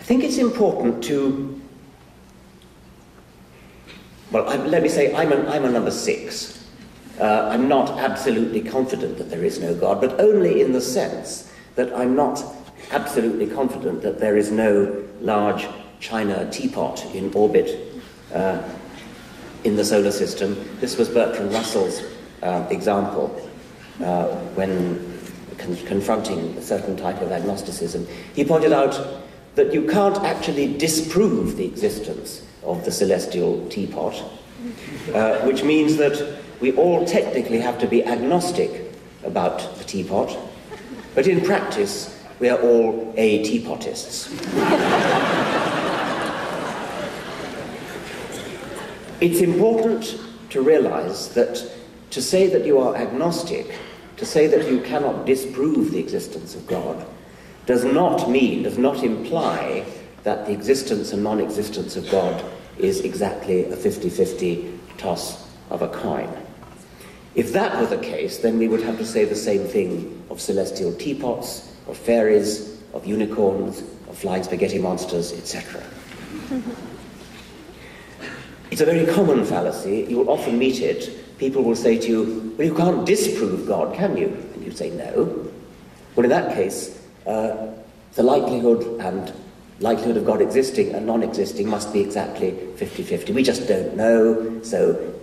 think it's important to, well, let me say I'm a number 6. I'm not absolutely confident that there is no God, but only in the sense that I'm not absolutely confident that there is no large China teapot in orbit in the solar system. This was Bertrand Russell's example when confronting a certain type of agnosticism. He pointed out that you can't actually disprove the existence of the celestial teapot, which means that we all technically have to be agnostic about the teapot, but in practice we are all a-teapotists. It's important to realize that to say that you are agnostic, to say that you cannot disprove the existence of God, does not imply that the existence and non-existence of God is exactly a 50-50 toss of a coin. If that were the case, then we would have to say the same thing of celestial teapots, of fairies, of unicorns, of flying spaghetti monsters, etc. It's a very common fallacy. You'll often meet it. People will say to you, well, you can't disprove God, can you? And you say, no. Well, in that case, the likelihood of God existing and non-existing must be exactly 50-50. We just don't know, so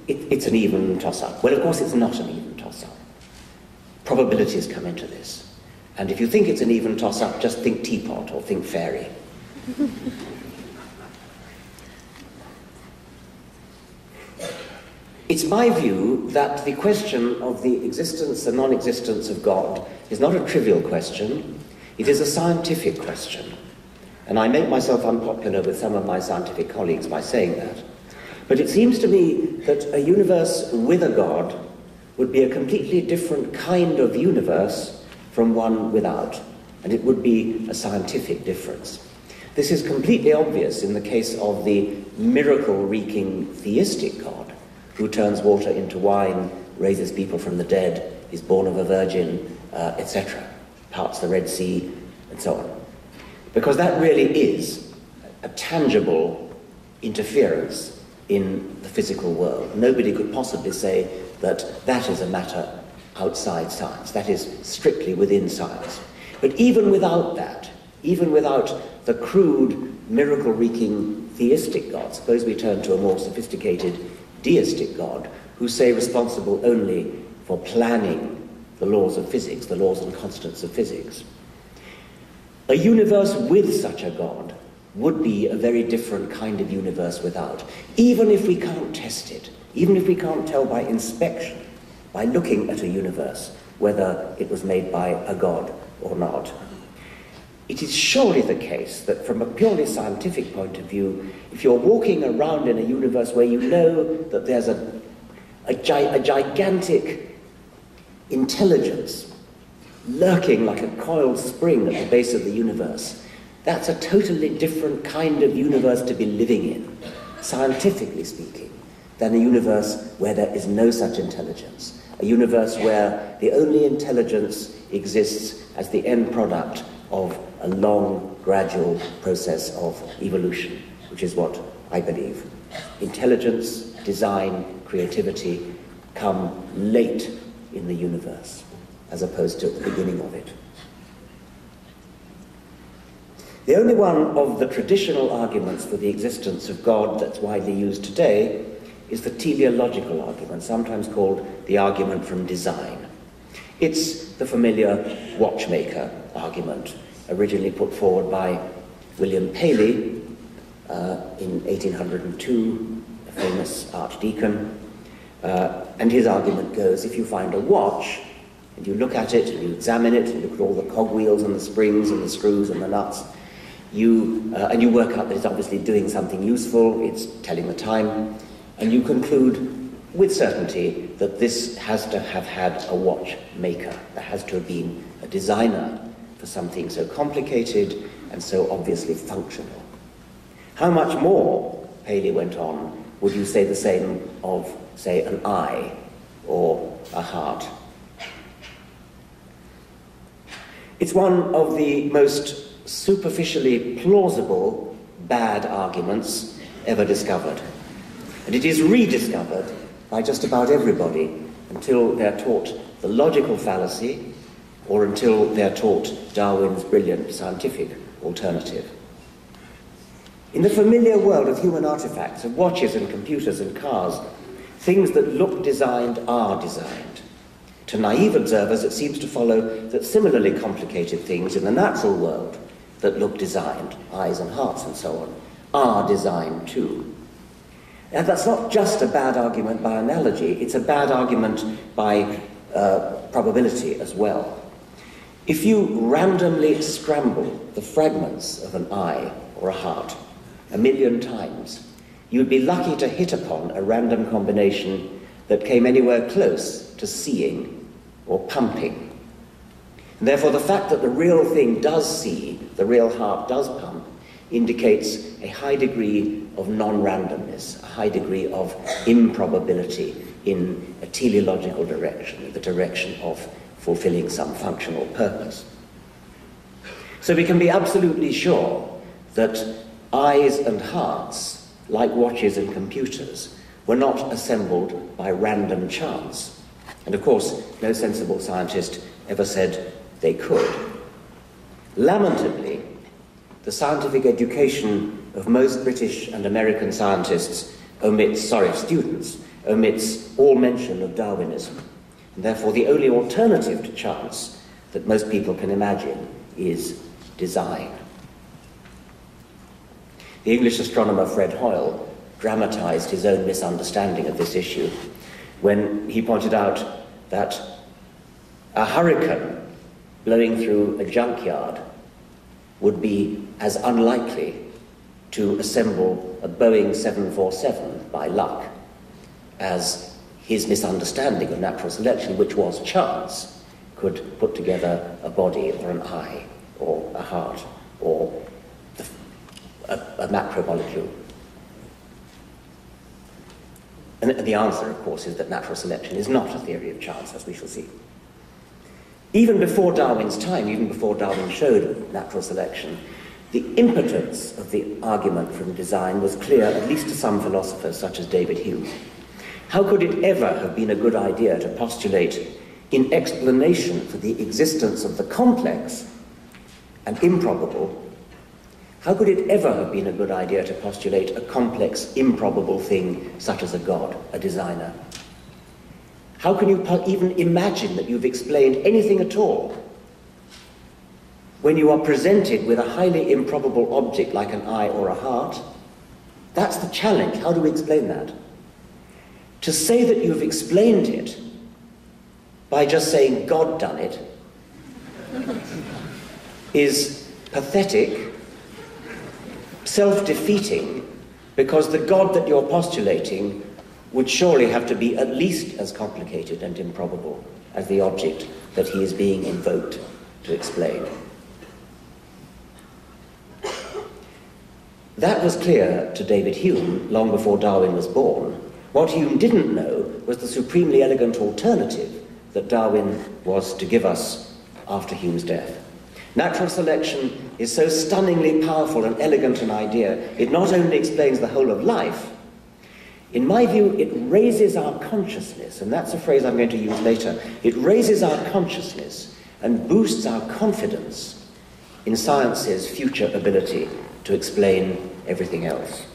it's an even toss-up. Well, of course, it's not an even toss-up. Probabilities come into this. And if you think it's an even toss-up, just think teapot or think fairy. It's my view that the question of the existence and non-existence of God is not a trivial question. It is a scientific question. And I make myself unpopular with some of my scientific colleagues by saying that. But it seems to me that a universe with a God would be a completely different kind of universe from one without. And it would be a scientific difference. This is completely obvious in the case of the miracle-wreaking theistic God, who turns water into wine, raises people from the dead, is born of a virgin, etc., parts the Red Sea, and so on. Because that really is a tangible interference in the physical world. Nobody could possibly say that that is a matter outside science. That is strictly within science. But even without that, even without the crude, miracle-wreaking theistic God, suppose we turn to a more sophisticated deistic God, who say responsible only for planning the laws of physics, the laws and constants of physics. A universe with such a God would be a very different kind of universe without, even if we can't test it, even if we can't tell by inspection, by looking at a universe, whether it was made by a God or not. It is surely the case that from a purely scientific point of view, if you're walking around in a universe where you know that there's a gigantic intelligence lurking like a coiled spring at the base of the universe, that's a totally different kind of universe to be living in, scientifically speaking, than a universe where there is no such intelligence, a universe where the only intelligence exists as the end product of a long, gradual process of evolution, which is what I believe. Intelligence, design, creativity come late in the universe, as opposed to at the beginning of it. The only one of the traditional arguments for the existence of God that's widely used today is the teleological argument, sometimes called the argument from design. It's the familiar watchmaker argument, originally put forward by William Paley in 1802, a famous archdeacon. And his argument goes, if you find a watch, and you look at it, and you examine it, and you look at all the cogwheels and the springs and the screws and the nuts, and you work out that it's obviously doing something useful, it's telling the time, and you conclude with certainty that this has to have had a watchmaker. There has to have been a designer for something so complicated and so obviously functional. How much more, Paley went on, would you say the same of, say, an eye or a heart? It's one of the most superficially plausible bad arguments ever discovered. And it is rediscovered by just about everybody until they're taught the logical fallacy or until they're taught Darwin's brilliant scientific alternative. In the familiar world of human artifacts, of watches and computers and cars, things that look designed are designed. To naive observers, it seems to follow that similarly complicated things in the natural world that look designed, eyes and hearts and so on, are designed too. And that's not just a bad argument by analogy, it's a bad argument by probability as well. If you randomly scramble the fragments of an eye or a heart 1,000,000 times, you'd be lucky to hit upon a random combination that came anywhere close to seeing or pumping. And therefore, the fact that the real thing does see, the real heart does pump, indicates a high degree of non-randomness, a high degree of improbability in a teleological direction, the direction of fulfilling some functional purpose. So we can be absolutely sure that eyes and hearts, like watches and computers, were not assembled by random chance. And of course, no sensible scientist ever said they could. Lamentably, the scientific education of most British and American scientists omits all mention of Darwinism. And therefore, the only alternative to chance that most people can imagine is design. The English astronomer Fred Hoyle dramatized his own misunderstanding of this issue when he pointed out that a hurricane blowing through a junkyard would be as unlikely to assemble a Boeing 747 by luck as his misunderstanding of natural selection, which was chance, could put together a body or an eye or a heart or a macromolecule. And the answer, of course, is that natural selection is not a theory of chance, as we shall see. Even before Darwin's time, even before Darwin showed natural selection, the impotence of the argument from design was clear, at least to some philosophers such as David Hume. How could it ever have been a good idea to postulate, in explanation for the existence of the complex and improbable, how could it ever have been a good idea to postulate a complex, improbable thing such as a god, a designer? How can you even imagine that you've explained anything at all when you are presented with a highly improbable object like an eye or a heart? That's the challenge. How do we explain that? To say that you've explained it by just saying God done it is pathetic, self-defeating, because the God that you're postulating would surely have to be at least as complicated and improbable as the object that he is being invoked to explain. That was clear to David Hume long before Darwin was born. What Hume didn't know was the supremely elegant alternative that Darwin was to give us after Hume's death. Natural selection is so stunningly powerful and elegant an idea, it not only explains the whole of life, in my view, it raises our consciousness, and that's a phrase I'm going to use later. It raises our consciousness and boosts our confidence in science's future ability to explain everything else.